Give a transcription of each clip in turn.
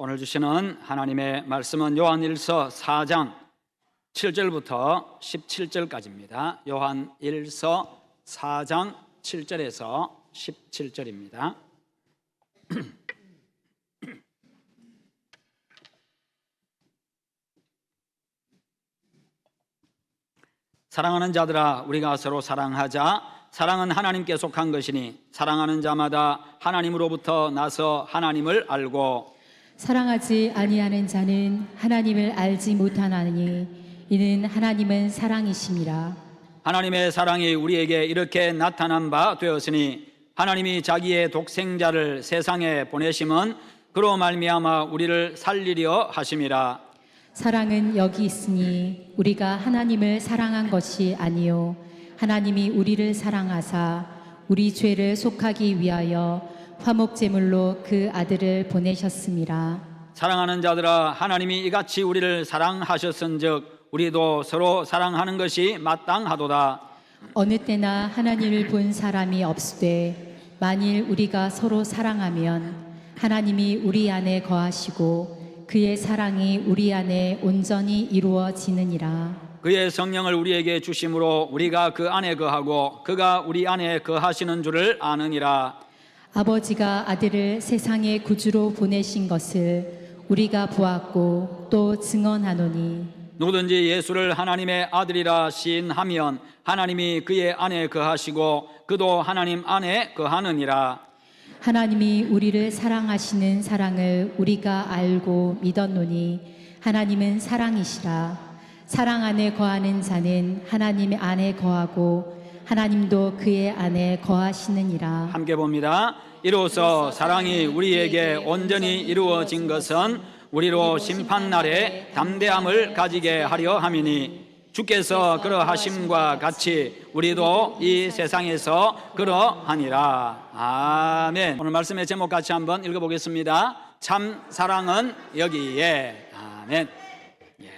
오늘 주시는 하나님의 말씀은 요한일서 4장 7절부터 17절까지입니다. 요한일서 4장 7절에서 17절입니다. 사랑하는 자들아, 우리가 서로 사랑하자. 사랑은 하나님께 속한 것이니 사랑하는 자마다 하나님으로부터 나서 하나님을 알고 사랑하지 아니하는 자는 하나님을 알지 못하나니 이는 하나님은 사랑이심이라. 하나님의 사랑이 우리에게 이렇게 나타난 바 되었으니 하나님이 자기의 독생자를 세상에 보내심은 그로 말미암아 우리를 살리려 하심이라. 사랑은 여기 있으니 우리가 하나님을 사랑한 것이 아니요 하나님이 우리를 사랑하사 우리 죄를 속하기 위하여 화목제물로 그 아들을 보내셨습니다. 사랑하는 자들아, 하나님이 이같이 우리를 사랑하셨은즉 우리도 서로 사랑하는 것이 마땅하도다. 어느 때나 하나님을 본 사람이 없으되 만일 우리가 서로 사랑하면 하나님이 우리 안에 거하시고 그의 사랑이 우리 안에 온전히 이루어지느니라. 그의 성령을 우리에게 주심으로 우리가 그 안에 거하고 그가 우리 안에 거하시는 줄을 아느니라. 아버지가 아들을 세상의 구주로 보내신 것을 우리가 보았고 또 증언하노니 누구든지 예수를 하나님의 아들이라 시인하면 하나님이 그의 안에 거하시고 그도 하나님 안에 거하느니라. 하나님이 우리를 사랑하시는 사랑을 우리가 알고 믿었노니 하나님은 사랑이시라. 사랑 안에 거하는 자는 하나님 안에 거하고 하나님도 그의 안에 거하시느니라. 함께 봅니다. 이로써 사랑이 우리에게 온전히 이루어진 것은 우리로 심판날에 담대함을 가지게 하려 함이니 주께서 그러하심과 같이 우리도 이 세상에서 그러하니라. 아멘. 오늘 말씀의 제목 같이 한번 읽어보겠습니다. 참 사랑은 여기에. 아멘. 예.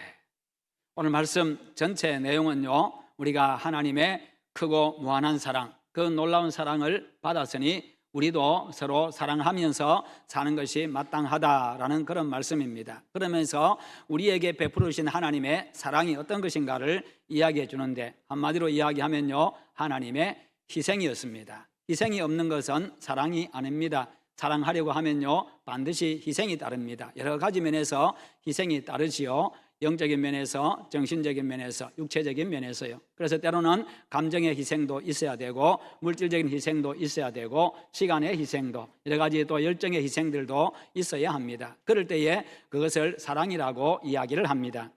오늘 말씀 전체 내용은요, 우리가 하나님의 크고 무한한 사랑, 그 놀라운 사랑을 받았으니 우리도 서로 사랑하면서 사는 것이 마땅하다라는 그런 말씀입니다. 그러면서 우리에게 베풀으신 하나님의 사랑이 어떤 것인가를 이야기해 주는데, 한마디로 이야기하면요, 하나님의 희생이었습니다. 희생이 없는 것은 사랑이 아닙니다. 사랑하려고 하면요, 반드시 희생이 따릅니다. 여러 가지 면에서 희생이 따르지요. 영적인 면에서, 정신적인 면에서, 육체적인 면에서요. 그래서 때로는 감정의 희생도 있어야 되고, 물질적인 희생도 있어야 되고, 시간의 희생도, 여러 가지 또 열정의 희생들도 있어야 합니다. 그럴 때에 그것을 사랑이라고 이야기를 합니다.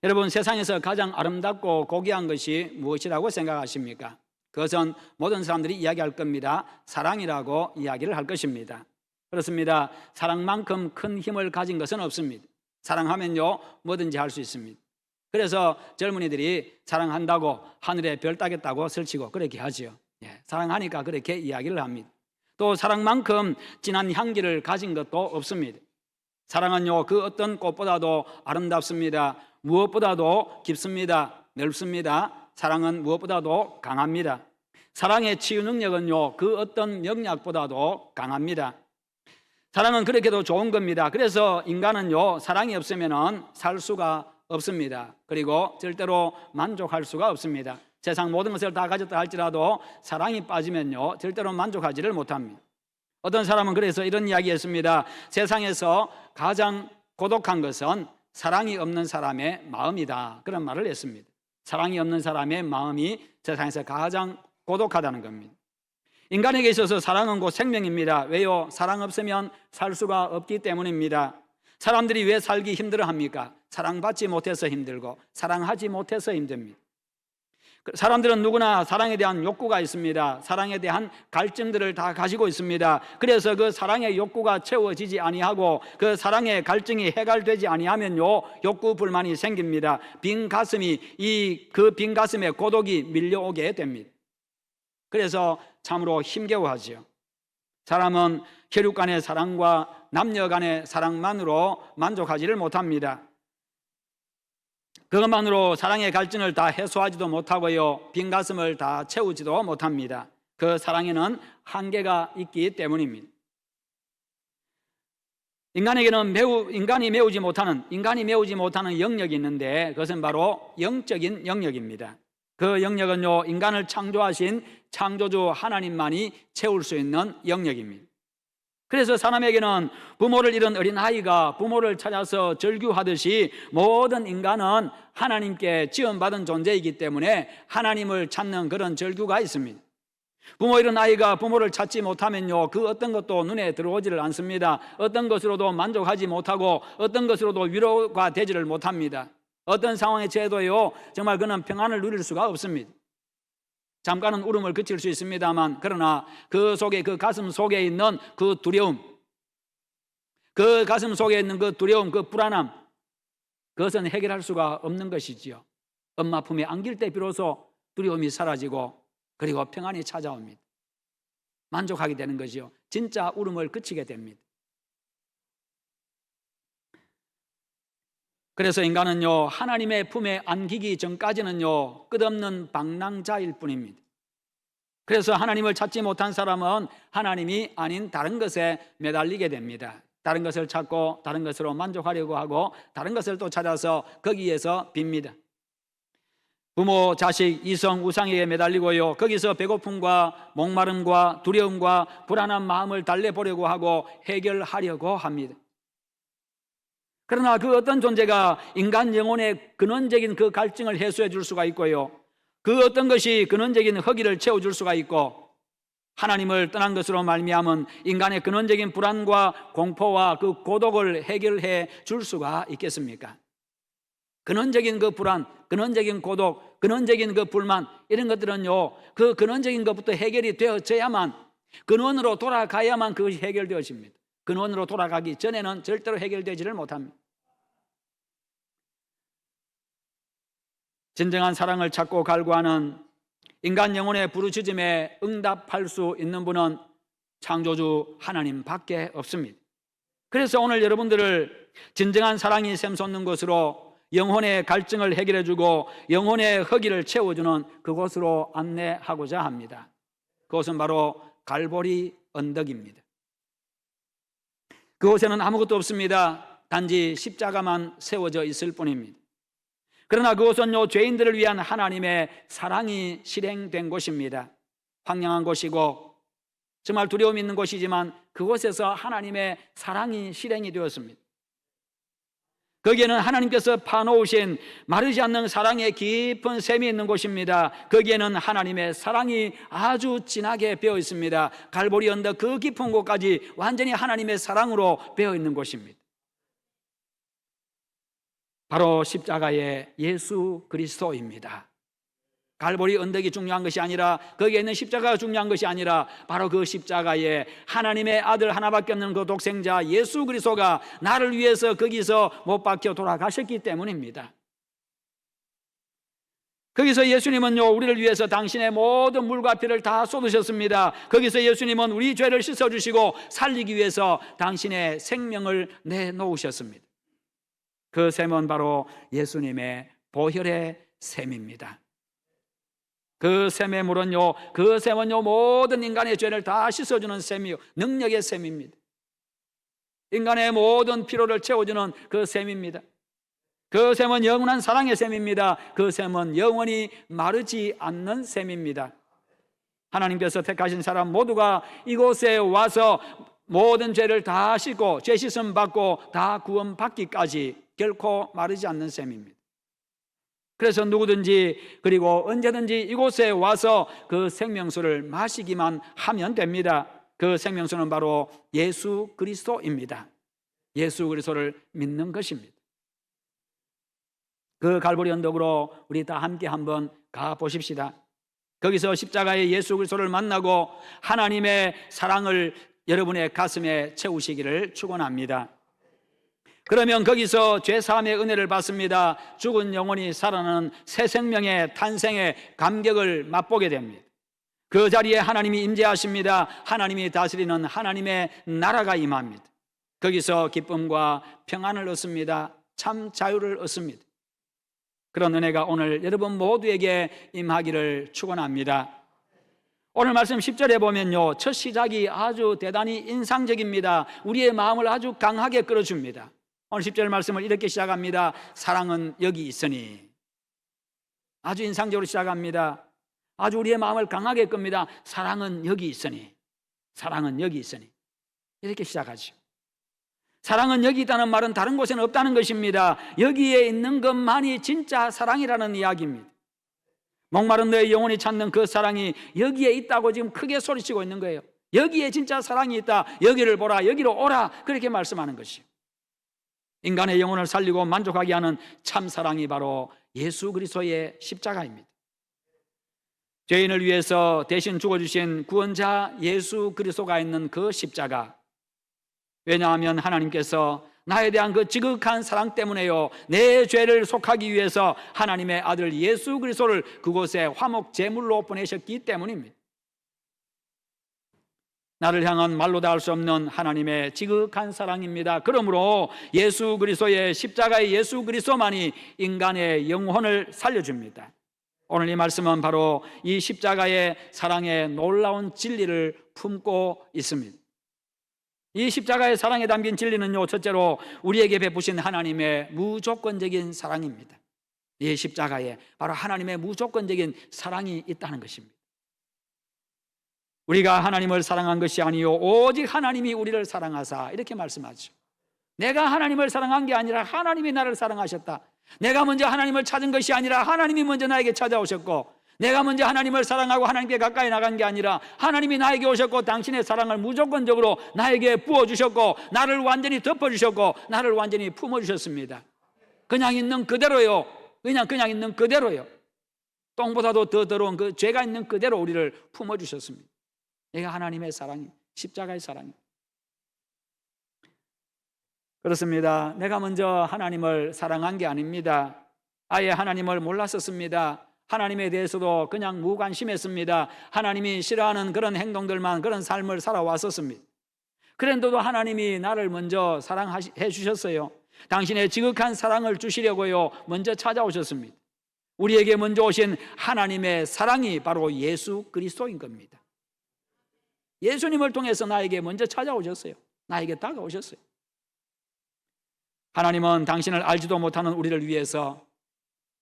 여러분, 세상에서 가장 아름답고 고귀한 것이 무엇이라고 생각하십니까? 그것은 모든 사람들이 이야기할 겁니다. 사랑이라고 이야기를 할 것입니다. 그렇습니다. 사랑만큼 큰 힘을 가진 것은 없습니다. 사랑하면요, 뭐든지 할 수 있습니다. 그래서 젊은이들이 사랑한다고 하늘에 별 따겠다고 설치고 그렇게 하지요. 예, 사랑하니까 그렇게 이야기를 합니다. 또 사랑만큼 진한 향기를 가진 것도 없습니다. 사랑은요, 그 어떤 꽃보다도 아름답습니다. 무엇보다도 깊습니다. 넓습니다. 사랑은 무엇보다도 강합니다. 사랑의 치유 능력은요, 그 어떤 명약보다도 강합니다. 사랑은 그렇게도 좋은 겁니다. 그래서 인간은요, 사랑이 없으면 살 수가 없습니다. 그리고 절대로 만족할 수가 없습니다. 세상 모든 것을 다 가졌다 할지라도 사랑이 빠지면요, 절대로 만족하지를 못합니다. 어떤 사람은 그래서 이런 이야기 했습니다. 세상에서 가장 고독한 것은 사랑이 없는 사람의 마음이다. 그런 말을 했습니다. 사랑이 없는 사람의 마음이 세상에서 가장 고독하다는 겁니다. 인간에게 있어서 사랑은 곧 생명입니다. 왜요? 사랑 없으면 살 수가 없기 때문입니다. 사람들이 왜 살기 힘들어합니까? 사랑받지 못해서 힘들고 사랑하지 못해서 힘듭니다. 사람들은 누구나 사랑에 대한 욕구가 있습니다. 사랑에 대한 갈증들을 다 가지고 있습니다. 그래서 그 사랑의 욕구가 채워지지 아니하고 그 사랑의 갈증이 해결되지 아니하면요, 욕구 불만이 생깁니다. 빈 가슴이 그 빈 가슴에 고독이 밀려오게 됩니다. 그래서 참으로 힘겨워하지요. 사람은 혈육 간의 사랑과 남녀 간의 사랑만으로 만족하지를 못합니다. 그것만으로 사랑의 갈증을 다 해소하지도 못하고요, 빈 가슴을 다 채우지도 못합니다. 그 사랑에는 한계가 있기 때문입니다. 인간이 메우지 못하는 영역이 있는데 그것은 바로 영적인 영역입니다. 그 영역은요, 인간을 창조하신 창조주 하나님만이 채울 수 있는 영역입니다. 그래서 사람에게는 부모를 잃은 어린아이가 부모를 찾아서 절규하듯이 모든 인간은 하나님께 지원받은 존재이기 때문에 하나님을 찾는 그런 절규가 있습니다. 부모 잃은 아이가 부모를 찾지 못하면요, 그 어떤 것도 눈에 들어오지를 않습니다. 어떤 것으로도 만족하지 못하고 어떤 것으로도 위로가 되지를 못합니다. 어떤 상황에 처해도요, 정말 그는 평안을 누릴 수가 없습니다. 잠깐은 울음을 그칠 수 있습니다만, 그러나 그 속에, 그 가슴 속에 있는 그 두려움, 그 가슴 속에 있는 그 두려움, 그 불안함, 그것은 해결할 수가 없는 것이지요. 엄마 품에 안길 때 비로소 두려움이 사라지고 그리고 평안이 찾아옵니다. 만족하게 되는 거지요. 진짜 울음을 그치게 됩니다. 그래서 인간은요, 하나님의 품에 안기기 전까지는요, 끝없는 방랑자일 뿐입니다. 그래서 하나님을 찾지 못한 사람은 하나님이 아닌 다른 것에 매달리게 됩니다. 다른 것을 찾고 다른 것으로 만족하려고 하고 다른 것을 또 찾아서 거기에서 빕니다. 부모, 자식, 이성, 우상에게 매달리고요, 거기서 배고픔과 목마름과 두려움과 불안한 마음을 달래보려고 하고 해결하려고 합니다. 그러나 그 어떤 존재가 인간 영혼의 근원적인 그 갈증을 해소해 줄 수가 있고요, 그 어떤 것이 근원적인 허기를 채워줄 수가 있고, 하나님을 떠난 것으로 말미암은 인간의 근원적인 불안과 공포와 그 고독을 해결해 줄 수가 있겠습니까? 근원적인 그 불안, 근원적인 고독, 근원적인 그 불만, 이런 것들은요, 그 근원적인 것부터 해결이 되어져야만, 근원으로 돌아가야만 그것이 해결되어집니다. 근원으로 돌아가기 전에는 절대로 해결되지를 못합니다. 진정한 사랑을 찾고 갈구하는 인간 영혼의 부르짖음에 응답할 수 있는 분은 창조주 하나님밖에 없습니다. 그래서 오늘 여러분들을 진정한 사랑이 샘솟는 곳으로, 영혼의 갈증을 해결해주고 영혼의 허기를 채워주는 그곳으로 안내하고자 합니다. 그곳은 바로 갈보리 언덕입니다. 그곳에는 아무것도 없습니다. 단지 십자가만 세워져 있을 뿐입니다. 그러나 그곳은요, 죄인들을 위한 하나님의 사랑이 실행된 곳입니다. 황량한 곳이고 정말 두려움 있는 곳이지만 그곳에서 하나님의 사랑이 실행이 되었습니다. 거기에는 하나님께서 파놓으신 마르지 않는 사랑의 깊은 샘이 있는 곳입니다. 거기에는 하나님의 사랑이 아주 진하게 배어 있습니다. 갈보리 언덕 그 깊은 곳까지 완전히 하나님의 사랑으로 배어 있는 곳입니다. 바로 십자가의 예수 그리스도입니다. 갈보리 언덕이 중요한 것이 아니라, 거기에 있는 십자가가 중요한 것이 아니라, 바로 그 십자가에 하나님의 아들 하나밖에 없는 그 독생자 예수 그리스도가 나를 위해서 거기서 못 박혀 돌아가셨기 때문입니다. 거기서 예수님은요, 우리를 위해서 당신의 모든 물과 피를 다 쏟으셨습니다. 거기서 예수님은 우리 죄를 씻어주시고 살리기 위해서 당신의 생명을 내놓으셨습니다. 그 샘은 바로 예수님의 보혈의 샘입니다. 그 샘의 물은요, 그 샘은요, 모든 인간의 죄를 다 씻어주는 샘이요, 능력의 샘입니다. 인간의 모든 피로를 채워주는 그 샘입니다. 그 샘은 영원한 사랑의 샘입니다. 그 샘은 영원히 마르지 않는 샘입니다. 하나님께서 택하신 사람 모두가 이곳에 와서 모든 죄를 다 씻고 죄 씻음 받고 다 구원받기까지 결코 마르지 않는 샘입니다. 그래서 누구든지 그리고 언제든지 이곳에 와서 그 생명수를 마시기만 하면 됩니다. 그 생명수는 바로 예수 그리스도입니다. 예수 그리스도를 믿는 것입니다. 그 갈보리 언덕으로 우리 다 함께 한번 가 보십시다. 거기서 십자가의 예수 그리스도를 만나고 하나님의 사랑을 여러분의 가슴에 채우시기를 축원합니다. 그러면 거기서 죄사함의 은혜를 받습니다. 죽은 영혼이 살아나는 새 생명의 탄생의 감격을 맛보게 됩니다. 그 자리에 하나님이 임재하십니다. 하나님이 다스리는 하나님의 나라가 임합니다. 거기서 기쁨과 평안을 얻습니다. 참 자유를 얻습니다. 그런 은혜가 오늘 여러분 모두에게 임하기를 축원합니다. 오늘 말씀 10절에 보면요, 첫 시작이 아주 대단히 인상적입니다. 우리의 마음을 아주 강하게 끌어줍니다. 오늘 10절 말씀을 이렇게 시작합니다. 사랑은 여기 있으니. 아주 인상적으로 시작합니다. 아주 우리의 마음을 강하게 끕니다. 사랑은 여기 있으니. 사랑은 여기 있으니. 이렇게 시작하죠. 사랑은 여기 있다는 말은 다른 곳에는 없다는 것입니다. 여기에 있는 것만이 진짜 사랑이라는 이야기입니다. 목마른 너의 영혼이 찾는 그 사랑이 여기에 있다고 지금 크게 소리치고 있는 거예요. 여기에 진짜 사랑이 있다. 여기를 보라. 여기로 오라. 그렇게 말씀하는 것이요. 인간의 영혼을 살리고 만족하게 하는 참 사랑이 바로 예수 그리스도의 십자가입니다. 죄인을 위해서 대신 죽어주신 구원자 예수 그리스도가 있는 그 십자가. 왜냐하면 하나님께서 나에 대한 그 지극한 사랑 때문에요, 내 죄를 속하기 위해서 하나님의 아들 예수 그리스도를 그곳에 화목 제물로 보내셨기 때문입니다. 나를 향한 말로 다 할 수 없는 하나님의 지극한 사랑입니다. 그러므로 예수 그리스도의 십자가의 예수 그리스도만이 인간의 영혼을 살려줍니다. 오늘 이 말씀은 바로 이 십자가의 사랑의 놀라운 진리를 품고 있습니다. 이 십자가의 사랑에 담긴 진리는요, 첫째로 우리에게 베푸신 하나님의 무조건적인 사랑입니다. 이 십자가에 바로 하나님의 무조건적인 사랑이 있다는 것입니다. 우리가 하나님을 사랑한 것이 아니요 오직 하나님이 우리를 사랑하사, 이렇게 말씀하죠. 내가 하나님을 사랑한 게 아니라 하나님이 나를 사랑하셨다. 내가 먼저 하나님을 찾은 것이 아니라 하나님이 먼저 나에게 찾아오셨고, 내가 먼저 하나님을 사랑하고 하나님께 가까이 나간 게 아니라 하나님이 나에게 오셨고 당신의 사랑을 무조건적으로 나에게 부어주셨고 나를 완전히 덮어주셨고 나를 완전히 품어주셨습니다. 그냥 있는 그대로요. 그냥 있는 그대로요. 똥보다도 더 더러운 그 죄가 있는 그대로 우리를 품어주셨습니다. 이게 하나님의 사랑이, 십자가의 사랑이. 그렇습니다. 내가 먼저 하나님을 사랑한 게 아닙니다. 아예 하나님을 몰랐었습니다. 하나님에 대해서도 그냥 무관심했습니다. 하나님이 싫어하는 그런 행동들만, 그런 삶을 살아왔었습니다. 그런데도 하나님이 나를 먼저 사랑해 주셨어요. 당신의 지극한 사랑을 주시려고요 먼저 찾아오셨습니다. 우리에게 먼저 오신 하나님의 사랑이 바로 예수 그리스도인 겁니다. 예수님을 통해서 나에게 먼저 찾아오셨어요. 나에게 다가오셨어요. 하나님은 당신을 알지도 못하는 우리를 위해서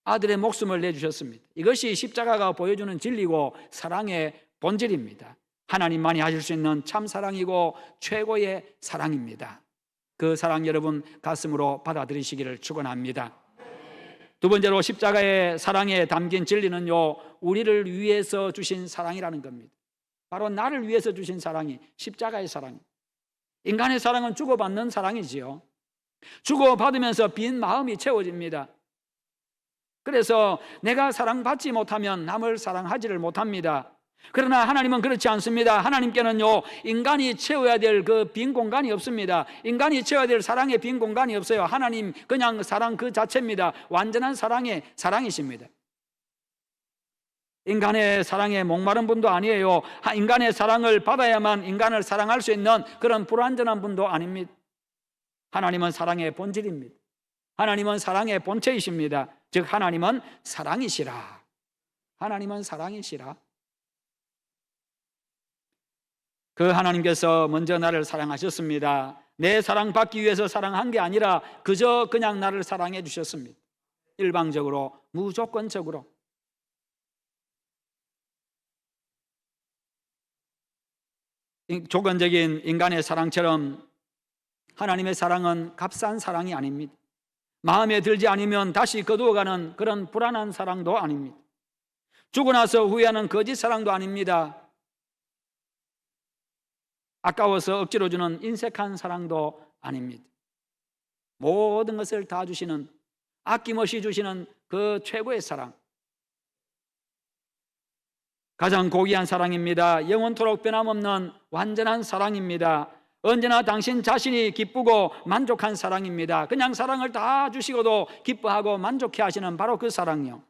아들의 목숨을 내주셨습니다. 이것이 십자가가 보여주는 진리고 사랑의 본질입니다. 하나님만이 하실 수 있는 참 사랑이고 최고의 사랑입니다. 그 사랑 여러분 가슴으로 받아들이시기를 축원합니다. 두 번째로 십자가의 사랑에 담긴 진리는요, 우리를 위해서 주신 사랑이라는 겁니다. 바로 나를 위해서 주신 사랑이 십자가의 사랑. 인간의 사랑은 주고받는 사랑이지요. 주고받으면서 빈 마음이 채워집니다. 그래서 내가 사랑받지 못하면 남을 사랑하지를 못합니다. 그러나 하나님은 그렇지 않습니다. 하나님께는요 인간이 채워야 될 그 빈 공간이 없습니다. 인간이 채워야 될 사랑의 빈 공간이 없어요. 하나님 그냥 사랑 그 자체입니다. 완전한 사랑의 사랑이십니다. 인간의 사랑에 목마른 분도 아니에요. 인간의 사랑을 받아야만 인간을 사랑할 수 있는 그런 불완전한 분도 아닙니다. 하나님은 사랑의 본질입니다. 하나님은 사랑의 본체이십니다. 즉 하나님은 사랑이시라. 하나님은 사랑이시라. 그 하나님께서 먼저 나를 사랑하셨습니다. 내 사랑받기 위해서 사랑한 게 아니라 그저 그냥 나를 사랑해 주셨습니다. 일방적으로, 무조건적으로. 조건적인 인간의 사랑처럼 하나님의 사랑은 값싼 사랑이 아닙니다. 마음에 들지 않으면 다시 거두어가는 그런 불안한 사랑도 아닙니다. 죽고 나서 후회하는 거짓 사랑도 아닙니다. 아까워서 억지로 주는 인색한 사랑도 아닙니다. 모든 것을 다 주시는, 아낌없이 주시는 그 최고의 사랑, 가장 고귀한 사랑입니다. 영원토록 변함없는 완전한 사랑입니다. 언제나 당신 자신이 기쁘고 만족한 사랑입니다. 그냥 사랑을 다 주시고도 기뻐하고 만족해 하시는 바로 그 사랑이요.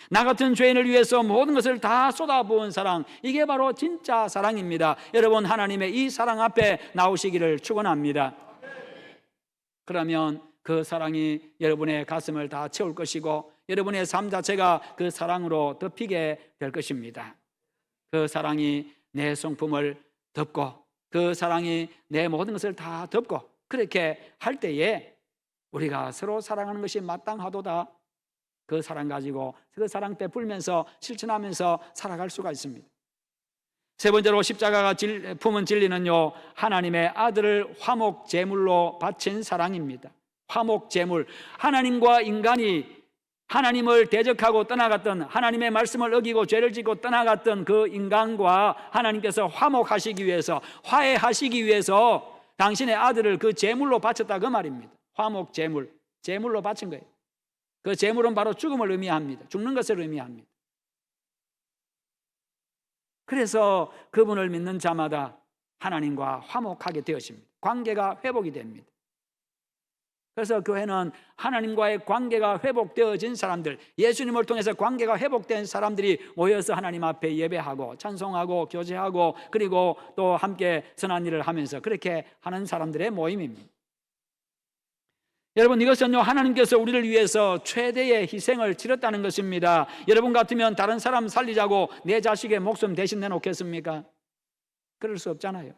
나 같은 죄인을 위해서 모든 것을 다 쏟아부은 사랑, 이게 바로 진짜 사랑입니다. 여러분 하나님의 이 사랑 앞에 나오시기를 축원합니다. 그러면 그 사랑이 여러분의 가슴을 다 채울 것이고 여러분의 삶 자체가 그 사랑으로 덮이게 될 것입니다. 그 사랑이 내 성품을 덮고 그 사랑이 내 모든 것을 다 덮고 그렇게 할 때에 우리가 서로 사랑하는 것이 마땅하도다. 그 사랑 가지고 그 사랑 베풀면서 실천하면서 살아갈 수가 있습니다. 세 번째로 십자가가 품은 진리는요, 하나님의 아들을 화목 제물로 바친 사랑입니다. 화목 제물. 하나님과 인간이 하나님을 대적하고 떠나갔던, 하나님의 말씀을 어기고 죄를 짓고 떠나갔던 그 인간과 하나님께서 화목하시기 위해서, 화해하시기 위해서 당신의 아들을 그 제물로 바쳤다, 그 말입니다. 화목 제물, 제물로 바친 거예요. 그 제물은 바로 죽음을 의미합니다. 죽는 것을 의미합니다. 그래서 그분을 믿는 자마다 하나님과 화목하게 되어집니다. 관계가 회복이 됩니다. 그래서 교회는 하나님과의 관계가 회복되어진 사람들, 예수님을 통해서 관계가 회복된 사람들이 모여서 하나님 앞에 예배하고 찬송하고 교제하고 그리고 또 함께 선한 일을 하면서 그렇게 하는 사람들의 모임입니다. 여러분, 이것은요, 하나님께서 우리를 위해서 최대의 희생을 치렀다는 것입니다. 여러분 같으면 다른 사람 살리자고 내 자식의 목숨 대신 내놓겠습니까? 그럴 수 없잖아요.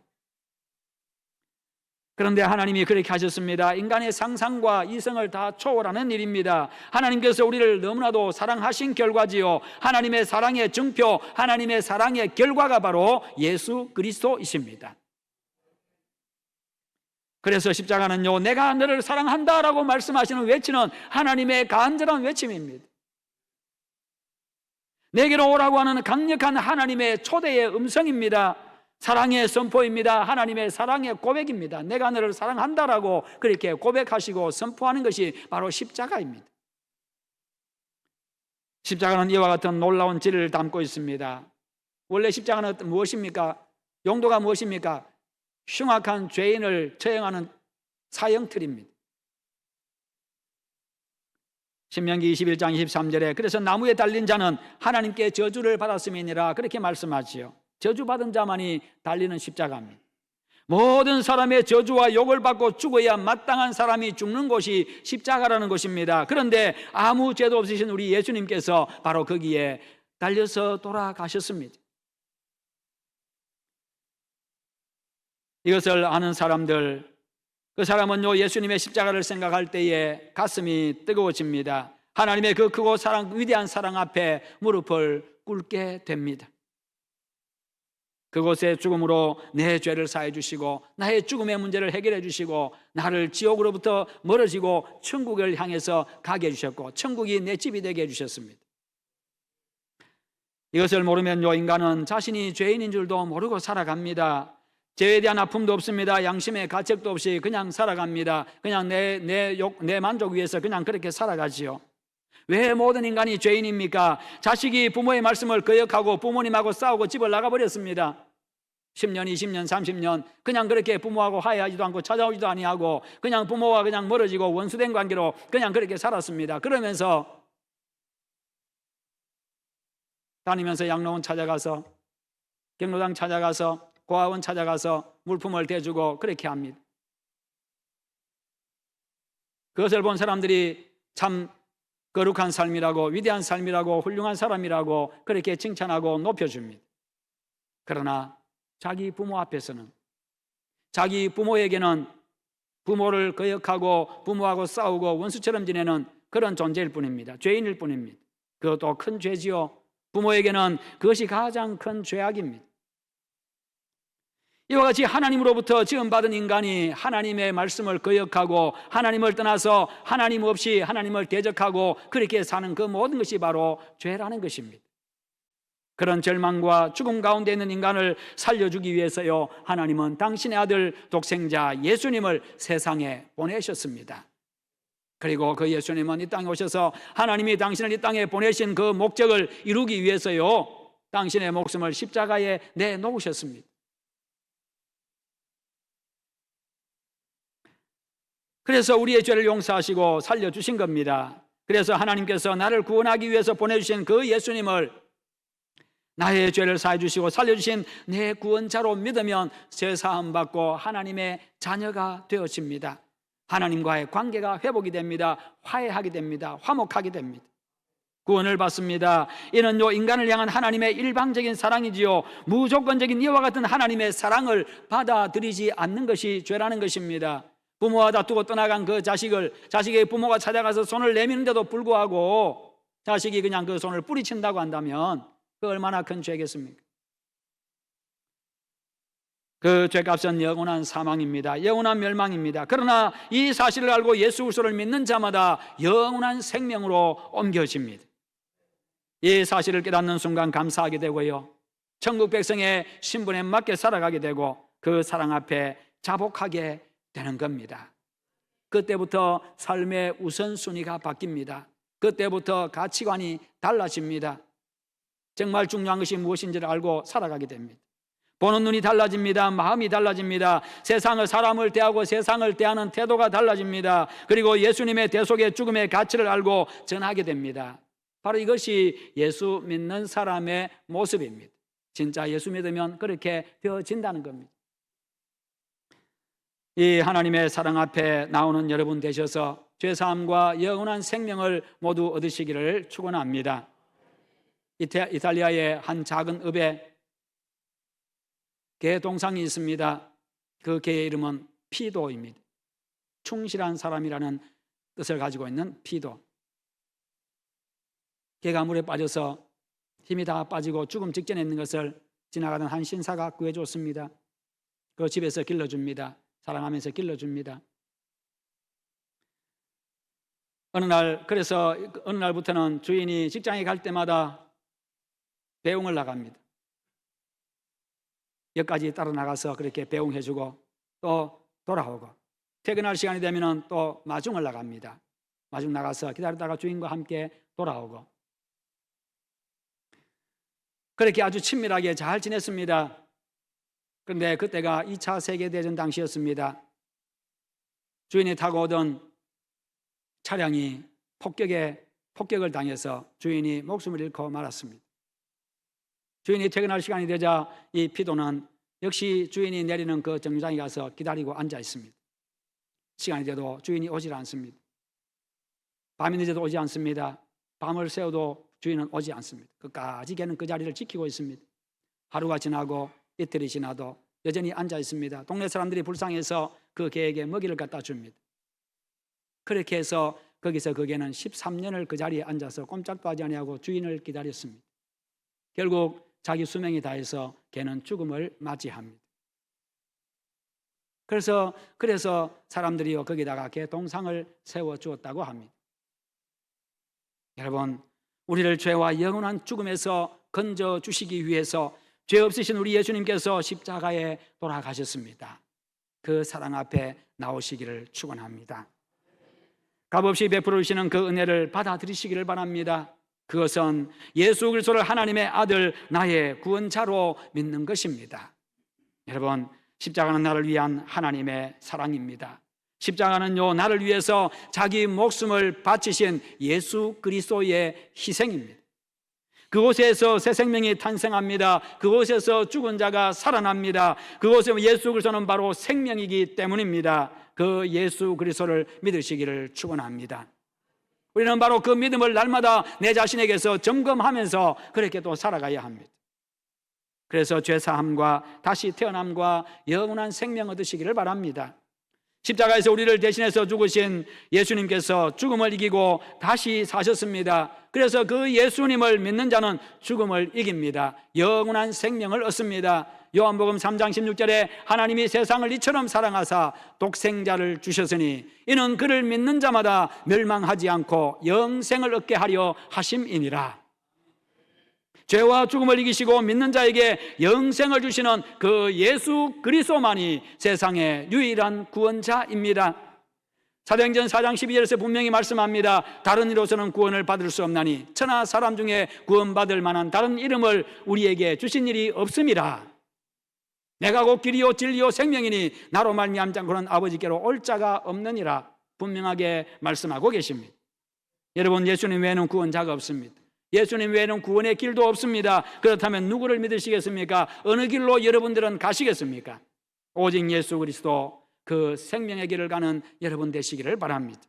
그런데 하나님이 그렇게 하셨습니다. 인간의 상상과 이성을 다 초월하는 일입니다. 하나님께서 우리를 너무나도 사랑하신 결과지요, 하나님의 사랑의 증표, 하나님의 사랑의 결과가 바로 예수 그리스도이십니다. 그래서 십자가는요, 내가 너를 사랑한다라고 말씀하시는 외치는 하나님의 간절한 외침입니다. 내게로 오라고 하는 강력한 하나님의 초대의 음성입니다. 사랑의 선포입니다. 하나님의 사랑의 고백입니다. 내가 너를 사랑한다라고 그렇게 고백하시고 선포하는 것이 바로 십자가입니다. 십자가는 이와 같은 놀라운 진리를 담고 있습니다. 원래 십자가는 무엇입니까? 용도가 무엇입니까? 흉악한 죄인을 처형하는 사형틀입니다. 신명기 21장 23절에 그래서 나무에 달린 자는 하나님께 저주를 받았음이니라 그렇게 말씀하지요. 저주받은 자만이 달리는 십자가입니다. 모든 사람의 저주와 욕을 받고 죽어야 마땅한 사람이 죽는 곳이 십자가라는 것입니다. 그런데 아무 죄도 없으신 우리 예수님께서 바로 거기에 달려서 돌아가셨습니다. 이것을 아는 사람들, 그 사람은요, 예수님의 십자가를 생각할 때에 가슴이 뜨거워집니다. 하나님의 그 크고 위대한 사랑 앞에 무릎을 꿇게 됩니다. 그곳의 죽음으로 내 죄를 사해 주시고 나의 죽음의 문제를 해결해 주시고 나를 지옥으로부터 멀어지고 천국을 향해서 가게 해주셨고 천국이 내 집이 되게 해주셨습니다. 이것을 모르면요, 인간은 자신이 죄인인 줄도 모르고 살아갑니다. 죄에 대한 아픔도 없습니다. 양심의 가책도 없이 그냥 살아갑니다. 그냥 내 만족 위해서 그냥 그렇게 살아가지요. 왜 모든 인간이 죄인입니까? 자식이 부모의 말씀을 거역하고 부모님하고 싸우고 집을 나가버렸습니다. 10년, 20년, 30년 그냥 그렇게 부모하고 화해하지도 않고 찾아오지도 아니하고 그냥 부모와 그냥 멀어지고 원수된 관계로 그냥 그렇게 살았습니다. 그러면서 다니면서 양로원 찾아가서 경로당 찾아가서 고아원 찾아가서 물품을 대주고 그렇게 합니다. 그것을 본 사람들이 참 거룩한 삶이라고 위대한 삶이라고 훌륭한 사람이라고 그렇게 칭찬하고 높여줍니다. 그러나 자기 부모 앞에서는 자기 부모에게는 부모를 거역하고 부모하고 싸우고 원수처럼 지내는 그런 존재일 뿐입니다. 죄인일 뿐입니다. 그것도 큰 죄지요. 부모에게는 그것이 가장 큰 죄악입니다. 이와 같이 하나님으로부터 지음받은 인간이 하나님의 말씀을 거역하고 하나님을 떠나서 하나님 없이 하나님을 대적하고 그렇게 사는 그 모든 것이 바로 죄라는 것입니다. 그런 절망과 죽음 가운데 있는 인간을 살려주기 위해서요, 하나님은 당신의 아들 독생자 예수님을 세상에 보내셨습니다. 그리고 그 예수님은 이 땅에 오셔서 하나님이 당신을 이 땅에 보내신 그 목적을 이루기 위해서요, 당신의 목숨을 십자가에 내놓으셨습니다. 그래서 우리의 죄를 용서하시고 살려주신 겁니다. 그래서 하나님께서 나를 구원하기 위해서 보내주신 그 예수님을 나의 죄를 사해 주시고 살려주신 내 구원자로 믿으면 죄사함 받고 하나님의 자녀가 되어집니다. 하나님과의 관계가 회복이 됩니다. 화해하게 됩니다. 화목하게 됩니다. 구원을 받습니다. 이는요 인간을 향한 하나님의 일방적인 사랑이지요, 무조건적인 이와 같은 하나님의 사랑을 받아들이지 않는 것이 죄라는 것입니다. 부모와 다투고 떠나간 그 자식의 부모가 찾아가서 손을 내미는데도 불구하고 자식이 그냥 그 손을 뿌리친다고 한다면 그 얼마나 큰 죄겠습니까? 그 죄값은 영원한 사망입니다. 영원한 멸망입니다. 그러나 이 사실을 알고 예수 그리스도를 믿는 자마다 영원한 생명으로 옮겨집니다. 이 사실을 깨닫는 순간 감사하게 되고요, 천국 백성의 신분에 맞게 살아가게 되고 그 사랑 앞에 자복하게 되는 겁니다. 그때부터 삶의 우선순위가 바뀝니다. 그때부터 가치관이 달라집니다. 정말 중요한 것이 무엇인지를 알고 살아가게 됩니다. 보는 눈이 달라집니다. 마음이 달라집니다. 사람을 대하고 세상을 대하는 태도가 달라집니다. 그리고 예수님의 대속의 죽음의 가치를 알고 전하게 됩니다. 바로 이것이 예수 믿는 사람의 모습입니다. 진짜 예수 믿으면 그렇게 되어진다는 겁니다. 이 하나님의 사랑 앞에 나오는 여러분 되셔서 죄사함과 영원한 생명을 모두 얻으시기를 축원합니다. 이탈리아의 한 작은 읍에 개 동상이 있습니다. 그 개의 이름은 피도입니다. 충실한 사람이라는 뜻을 가지고 있는 피도. 개가 물에 빠져서 힘이 다 빠지고 죽음 직전에 있는 것을 지나가던 한 신사가 구해줬습니다. 그 집에서 길러줍니다. 사랑하면서 길러줍니다. 어느 날부터는 주인이 직장에 갈 때마다 배웅을 나갑니다. 역까지 따라 나가서 그렇게 배웅해주고 또 돌아오고, 퇴근할 시간이 되면 또 마중을 나갑니다. 마중 나가서 기다리다가 주인과 함께 돌아오고, 그렇게 아주 친밀하게 잘 지냈습니다. 그런데 그때가 2차 세계대전 당시였습니다. 주인이 타고 오던 차량이 폭격을 당해서 주인이 목숨을 잃고 말았습니다. 주인이 퇴근할 시간이 되자 이 피도는 역시 주인이 내리는 그 정류장에 가서 기다리고 앉아 있습니다. 시간이 돼도 주인이 오질 않습니다. 밤이 늦어도 오지 않습니다. 밤을 새워도 주인은 오지 않습니다. 끝까지 걔는 그 자리를 지키고 있습니다. 하루가 지나고 이틀이 지나도 여전히 앉아 있습니다. 동네 사람들이 불쌍해서 그 개에게 먹이를 갖다 줍니다. 그렇게 해서 거기서 그 개는 13년을 그 자리에 앉아서 꼼짝도 하지 아니하고 주인을 기다렸습니다. 결국 자기 수명이 다해서 개는 죽음을 맞이합니다. 그래서 사람들이요 거기다가 개 동상을 세워 주었다고 합니다. 여러분, 우리를 죄와 영원한 죽음에서 건져 주시기 위해서 죄 없으신 우리 예수님께서 십자가에 돌아가셨습니다. 그 사랑 앞에 나오시기를 축원합니다. 값없이 베풀어 주시는 그 은혜를 받아들이시기를 바랍니다. 그것은 예수 그리스도를 하나님의 아들, 나의 구원자로 믿는 것입니다. 여러분, 십자가는 나를 위한 하나님의 사랑입니다. 십자가는요, 나를 위해서 자기 목숨을 바치신 예수 그리스도의 희생입니다. 그곳에서 새 생명이 탄생합니다. 그곳에서 죽은 자가 살아납니다. 그곳에 예수 그리스도는 바로 생명이기 때문입니다. 그 예수 그리스도를 믿으시기를 축원합니다. 우리는 바로 그 믿음을 날마다 내 자신에게서 점검하면서 그렇게 또 살아가야 합니다. 그래서 죄사함과 다시 태어남과 영원한 생명 얻으시기를 바랍니다. 십자가에서 우리를 대신해서 죽으신 예수님께서 죽음을 이기고 다시 사셨습니다. 그래서 그 예수님을 믿는 자는 죽음을 이깁니다. 영원한 생명을 얻습니다. 요한복음 3장 16절에 하나님이 세상을 이처럼 사랑하사 독생자를 주셨으니 이는 그를 믿는 자마다 멸망하지 않고 영생을 얻게 하려 하심이니라. 죄와 죽음을 이기시고 믿는 자에게 영생을 주시는 그 예수 그리스도만이 세상의 유일한 구원자입니다. 사도행전 4장 12절에서 분명히 말씀합니다. 다른 이로서는 구원을 받을 수 없나니 천하 사람 중에 구원받을 만한 다른 이름을 우리에게 주신 일이 없음이라. 내가 곧 길이요 진리요 생명이니 나로 말미암지 않고는 아버지께로 올 자가 없느니라. 분명하게 말씀하고 계십니다. 여러분, 예수님 외에는 구원자가 없습니다. 예수님 외에는 구원의 길도 없습니다. 그렇다면 누구를 믿으시겠습니까? 어느 길로 여러분들은 가시겠습니까? 오직 예수 그리스도, 그 생명의 길을 가는 여러분 되시기를 바랍니다.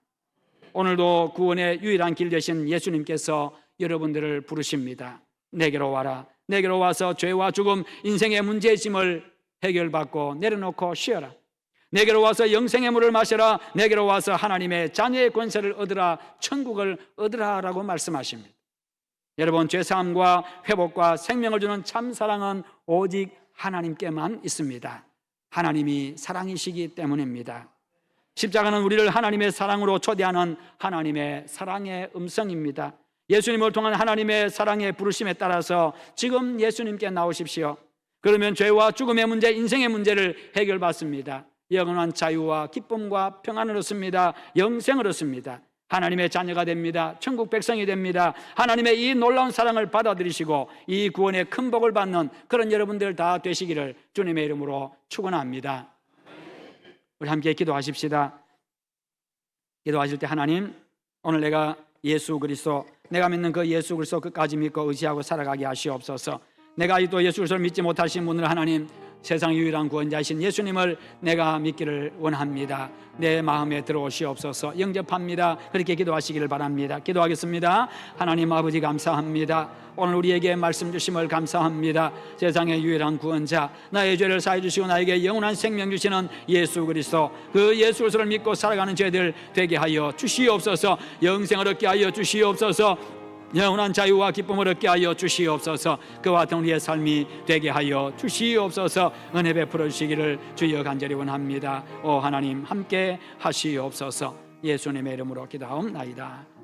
오늘도 구원의 유일한 길 되신 예수님께서 여러분들을 부르십니다. 내게로 와라. 내게로 와서 죄와 죽음, 인생의 문제의 짐을 해결받고 내려놓고 쉬어라. 내게로 와서 영생의 물을 마셔라. 내게로 와서 하나님의 자녀의 권세를 얻으라. 천국을 얻으라라고 말씀하십니다. 여러분, 죄사함과 회복과 생명을 주는 참 사랑은 오직 하나님께만 있습니다. 하나님이 사랑이시기 때문입니다. 십자가는 우리를 하나님의 사랑으로 초대하는 하나님의 사랑의 음성입니다. 예수님을 통한 하나님의 사랑의 부르심에 따라서 지금 예수님께 나오십시오. 그러면 죄와 죽음의 문제, 인생의 문제를 해결받습니다. 영원한 자유와 기쁨과 평안을 얻습니다. 영생을 얻습니다. 하나님의 자녀가 됩니다. 천국 백성이 됩니다. 하나님의 이 놀라운 사랑을 받아들이시고 이 구원의 큰 복을 받는 그런 여러분들 다 되시기를 주님의 이름으로 축원합니다. 우리 함께 기도하십시다. 기도하실 때 하나님, 오늘 내가 예수 그리스도, 내가 믿는 그 예수 그리스도 끝까지 믿고 의지하고 살아가게 하시옵소서. 내가 또 예수 그리스도를 믿지 못하신 분들 하나님, 세상 유일한 구원자이신 예수님을 내가 믿기를 원합니다. 내 마음에 들어오시옵소서. 영접합니다. 그렇게 기도하시기를 바랍니다. 기도하겠습니다. 하나님 아버지, 감사합니다. 오늘 우리에게 말씀 주심을 감사합니다. 세상의 유일한 구원자, 나의 죄를 사해 주시고 나에게 영원한 생명 주시는 예수 그리스도, 그 예수 그리스도를 믿고 살아가는 죄들 되게 하여 주시옵소서. 영생을 얻게 하여 주시옵소서. 영원한 자유와 기쁨을 얻게 하여 주시옵소서. 그와 같은 우리의 삶이 되게 하여 주시옵소서. 은혜 베풀어 주시기를 주여 간절히 원합니다. 오 하나님, 함께 하시옵소서. 예수님의 이름으로 기도하옵나이다.